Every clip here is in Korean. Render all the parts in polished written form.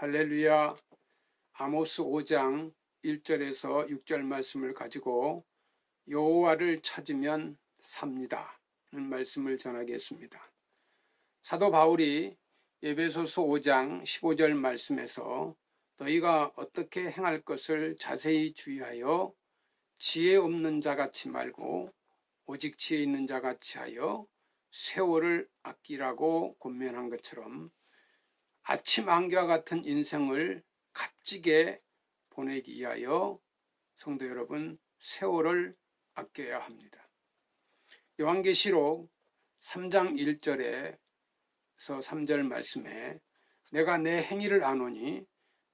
할렐루야. 아모스 5장 1절에서 6절 말씀을 가지고 여호와를 찾으면 삽니다 는 말씀을 전하겠습니다. 사도 바울이 에베소서 5장 15절 말씀에서 너희가 어떻게 행할 것을 자세히 주의하여 지혜 없는 자같이 말고 오직 지혜 있는 자같이 하여 세월을 아끼라고 권면한 것처럼 아침 안개와 같은 인생을 값지게 보내기 위하여 성도 여러분, 세월을 아껴야 합니다. 요한계시록 3장 1절에서 3절 말씀에 내가 내 행위를 아노니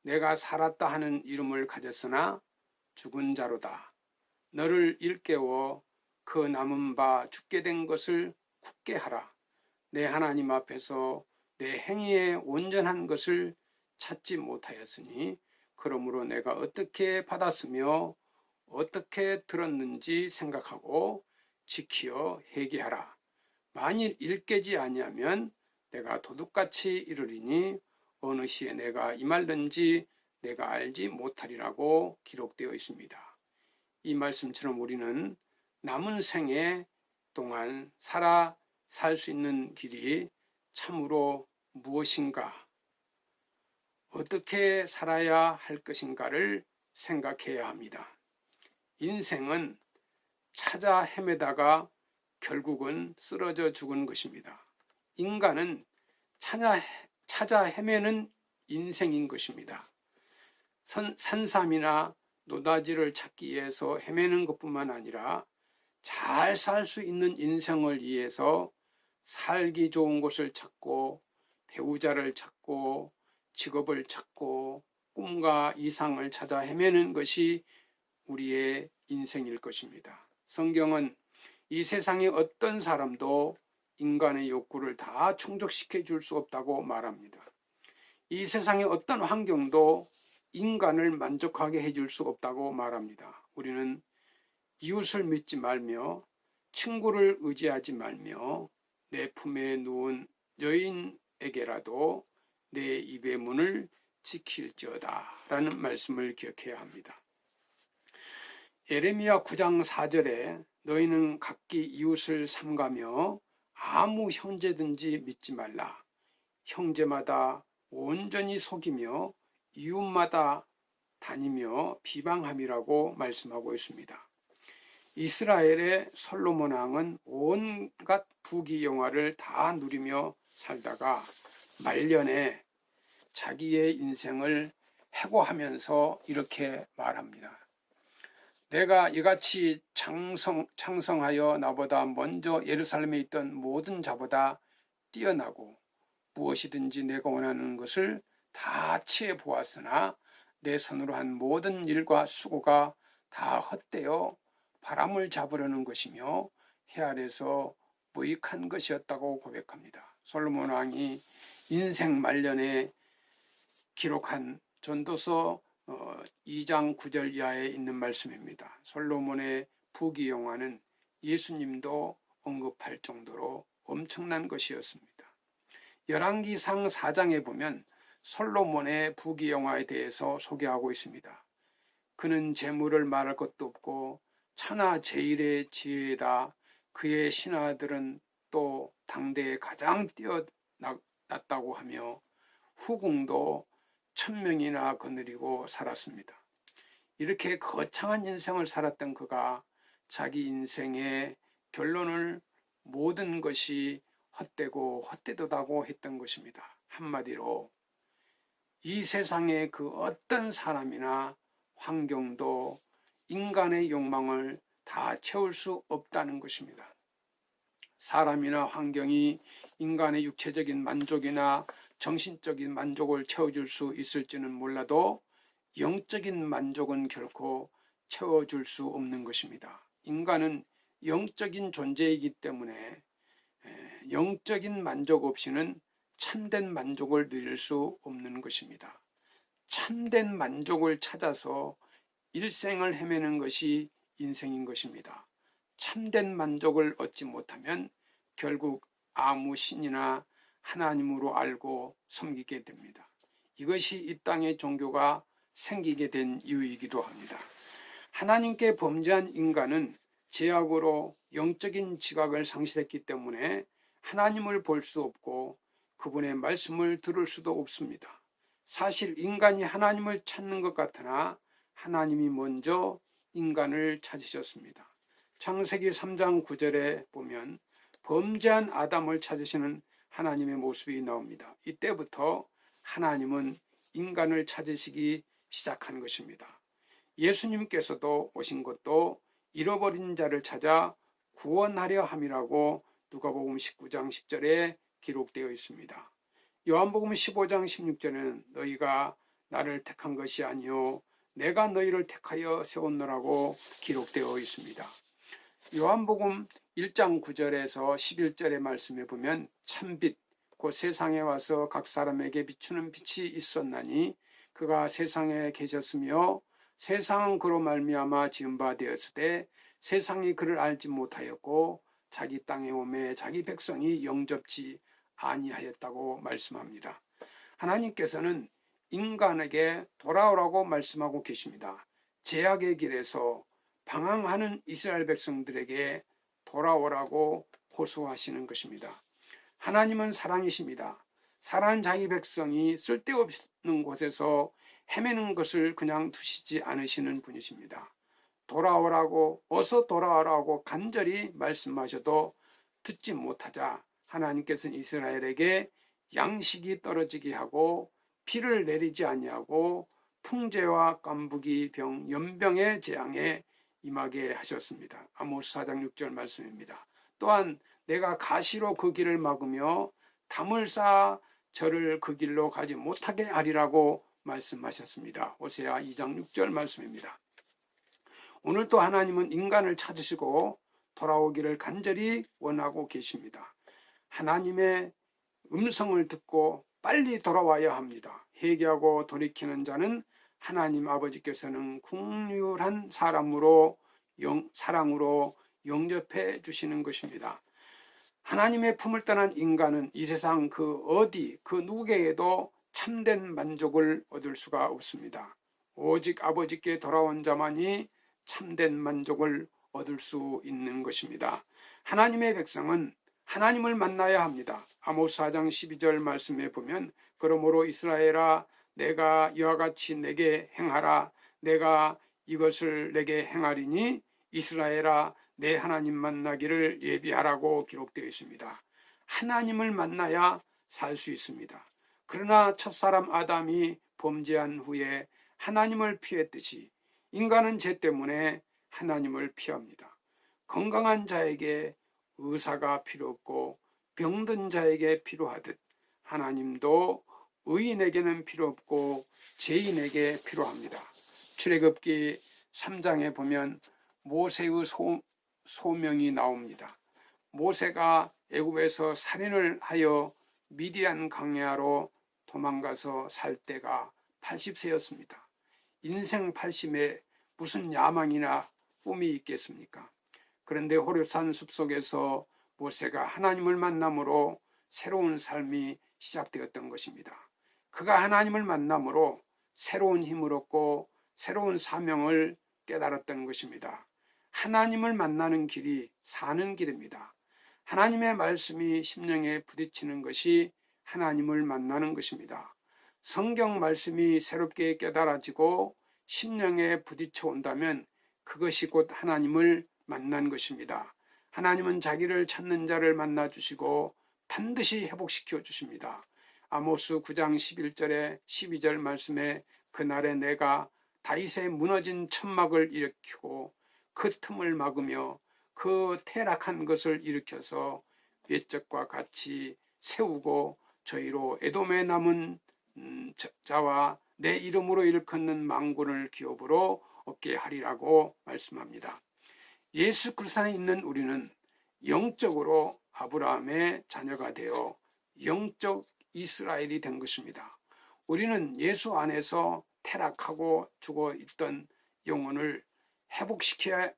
내가 살았다 하는 이름을 가졌으나 죽은 자로다. 너를 일깨워 그 남은 바 죽게 된 것을 굳게 하라. 내 하나님 앞에서 내 행위에 온전한 것을 찾지 못하였으니 그러므로 내가 어떻게 받았으며 어떻게 들었는지 생각하고 지키어 회개하라. 만일 일깨지 아니하면 내가 도둑같이 이르리니 어느 시에 내가 임할는지 내가 알지 못하리라고 기록되어 있습니다. 이 말씀처럼 우리는 남은 생애 동안 살 수 있는 길이 참으로 무엇인가, 어떻게 살아야 할 것인가를 생각해야 합니다. 인생은 찾아 헤매다가 결국은 쓰러져 죽은 것입니다. 인간은 찾아 헤매는 인생인 것입니다. 산삼이나 노다지를 찾기 위해서 헤매는 것뿐만 아니라 잘 살 수 있는 인생을 위해서 살기 좋은 곳을 찾고 배우자를 찾고 직업을 찾고 꿈과 이상을 찾아 헤매는 것이 우리의 인생일 것입니다. 성경은 이 세상의 어떤 사람도 인간의 욕구를 다 충족시켜 줄 수 없다고 말합니다. 이 세상의 어떤 환경도 인간을 만족하게 해줄 수 없다고 말합니다. 우리는 이웃을 믿지 말며 친구를 의지하지 말며 내 품에 누운 여인에게라도 내 입의 문을 지킬지어다 라는 말씀을 기억해야 합니다. 예레미야 9장 4절에 너희는 각기 이웃을 삼가며 아무 형제든지 믿지 말라. 형제마다 온전히 속이며 이웃마다 다니며 비방함이라고 말씀하고 있습니다. 이스라엘의 솔로몬 왕은 온갖 부귀영화를 다 누리며 살다가 말년에 자기의 인생을 해고하면서 이렇게 말합니다. 내가 이같이 창성하여 나보다 먼저 예루살렘에 있던 모든 자보다 뛰어나고 무엇이든지 내가 원하는 것을 다 취해 보았으나 내 손으로 한 모든 일과 수고가 다 헛되어 바람을 잡으려는 것이며 해 아래서 무익한 것이었다고 고백합니다. 솔로몬 왕이 인생 말년에 기록한 전도서 2장 9절 이하에 있는 말씀입니다. 솔로몬의 부귀영화는 예수님도 언급할 정도로 엄청난 것이었습니다. 열왕기상 4장에 보면 솔로몬의 부귀영화에 대해서 소개하고 있습니다. 그는 재물을 말할 것도 없고 천하 제일의 지혜다. 그의 신하들은 또 당대에 가장 뛰어났다고 하며 후궁도 1000명이나 거느리고 살았습니다. 이렇게 거창한 인생을 살았던 그가 자기 인생의 결론을 모든 것이 헛되고 헛되도다고 했던 것입니다. 한마디로 이 세상의 그 어떤 사람이나 환경도 인간의 욕망을 다 채울 수 없다는 것입니다. 사람이나 환경이 인간의 육체적인 만족이나 정신적인 만족을 채워줄 수 있을지는 몰라도 영적인 만족은 결코 채워줄 수 없는 것입니다. 인간은 영적인 존재이기 때문에 영적인 만족 없이는 참된 만족을 누릴 수 없는 것입니다. 참된 만족을 찾아서 일생을 헤매는 것이 인생인 것입니다. 참된 만족을 얻지 못하면 결국 아무 신이나 하나님으로 알고 섬기게 됩니다. 이것이 이 땅의 종교가 생기게 된 이유이기도 합니다. 하나님께 범죄한 인간은 죄악으로 영적인 지각을 상실했기 때문에 하나님을 볼 수 없고 그분의 말씀을 들을 수도 없습니다. 사실 인간이 하나님을 찾는 것 같으나 하나님이 먼저 인간을 찾으셨습니다. 창세기 3장 9절에 보면 범죄한 아담을 찾으시는 하나님의 모습이 나옵니다. 이때부터 하나님은 인간을 찾으시기 시작한 것입니다. 예수님께서도 오신 것도 잃어버린 자를 찾아 구원하려 함이라고 누가복음 19장 10절에 기록되어 있습니다. 요한복음 15장 16절에는 너희가 나를 택한 것이 아니요 내가 너희를 택하여 세웠노라고 기록되어 있습니다. 요한복음 1장 9절에서 11절의 말씀에 보면 참빛 곧 세상에 와서 각 사람에게 비추는 빛이 있었나니 그가 세상에 계셨으며 세상은 그로 말미암아 지은 바 되었으되 세상이 그를 알지 못하였고 자기 땅에 오매 자기 백성이 영접지 아니하였다고 말씀합니다. 하나님께서는 인간에게 돌아오라고 말씀하고 계십니다. 죄악의 길에서 방황하는 이스라엘 백성들에게 돌아오라고 호소하시는 것입니다. 하나님은 사랑이십니다. 사랑하는 자기 백성이 쓸데없는 곳에서 헤매는 것을 그냥 두시지 않으시는 분이십니다. 돌아오라고 어서 돌아오라고 간절히 말씀하셔도 듣지 못하자 하나님께서는 이스라엘에게 양식이 떨어지게 하고 비를 내리지 아니하고 풍재와 깐부기 병 연병의 재앙에 임하게 하셨습니다. 아모스 4장 6절 말씀입니다. 또한 내가 가시로 그 길을 막으며 담을 쌓아 저를 그 길로 가지 못하게 하리라고 말씀하셨습니다. 호세아 2장 6절 말씀입니다. 오늘도 하나님은 인간을 찾으시고 돌아오기를 간절히 원하고 계십니다. 하나님의 음성을 듣고 빨리 돌아와야 합니다. 회개하고 돌이키는 자는 하나님 아버지께서는 긍휼한 사랑으로 영접해 주시는 것입니다. 하나님의 품을 떠난 인간은 이 세상 그 누구에게도 참된 만족을 얻을 수가 없습니다. 오직 아버지께 돌아온 자만이 참된 만족을 얻을 수 있는 것입니다. 하나님의 백성은 하나님을 만나야 합니다. 아모스 4장 12절 말씀에 보면 그러므로 이스라엘아 내가 이와 같이 내게 행하라 내가 이것을 내게 행하리니 이스라엘아 내 하나님 만나기를 예비하라고 기록되어 있습니다. 하나님을 만나야 살 수 있습니다. 그러나 첫사람 아담이 범죄한 후에 하나님을 피했듯이 인간은 죄 때문에 하나님을 피합니다. 건강한 자에게 의사가 필요 없고 병든 자에게 필요하듯 하나님도 의인에게는 필요 없고 죄인에게 필요합니다. 출애굽기 3장에 보면 모세의 소명이 나옵니다. 모세가 애굽에서 살인을 하여 미디안 광야로 도망가서 살 때가 80세였습니다. 인생 80에 무슨 야망이나 꿈이 있겠습니까? 그런데 호렙산 숲속에서 모세가 하나님을 만남으로 새로운 삶이 시작되었던 것입니다. 그가 하나님을 만남으로 새로운 힘을 얻고 새로운 사명을 깨달았던 것입니다. 하나님을 만나는 길이 사는 길입니다. 하나님의 말씀이 심령에 부딪히는 것이 하나님을 만나는 것입니다. 성경 말씀이 새롭게 깨달아지고 심령에 부딪혀 온다면 그것이 곧 하나님을 만난 것입니다. 하나님은 자기를 찾는 자를 만나 주시고 반드시 회복시켜 주십니다. 아모스 9장 11절에 12절 말씀에 그날에 내가 다윗의 무너진 천막을 일으키고 그 틈을 막으며 그 퇴락한 것을 일으켜서 외적과 같이 세우고 저희로 에돔에 남은 자와 내 이름으로 일컫는 망군을 기업으로 얻게 하리라고 말씀합니다. 예수 그리스도 안에 있는 우리는 영적으로 아브라함의 자녀가 되어 영적 이스라엘이 된 것입니다. 우리는 예수 안에서 퇴락하고 죽어 있던 영혼을 회복시켜야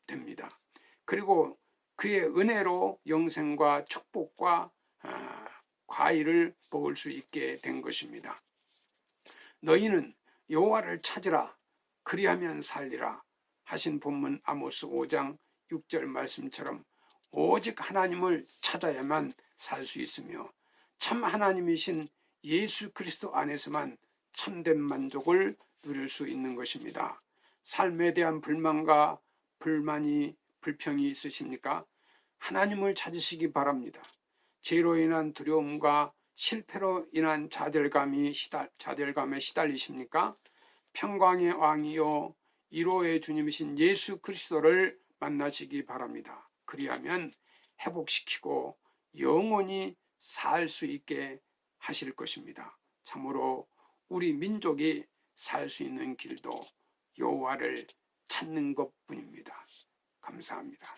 됩니다. 그리고 그의 은혜로 영생과 축복과 과일을 먹을 수 있게 된 것입니다. 너희는 여호와를 찾으라 그리하면 살리라 하신 본문 아모스 5장 6절 말씀처럼 오직 하나님을 찾아야만 살 수 있으며 참 하나님이신 예수 그리스도 안에서만 참된 만족을 누릴 수 있는 것입니다. 삶에 대한 불만과 불평이 있으십니까? 하나님을 찾으시기 바랍니다. 죄로 인한 두려움과 실패로 인한 자del감에 시달리십니까? 평강의 왕이요 위로의 주님이신 예수 그리스도를 만나시기 바랍니다. 그리하면 회복시키고 영원히 살 수 있게 하실 것입니다. 참으로 우리 민족이 살 수 있는 길도 여호와를 찾는 것뿐입니다. 감사합니다.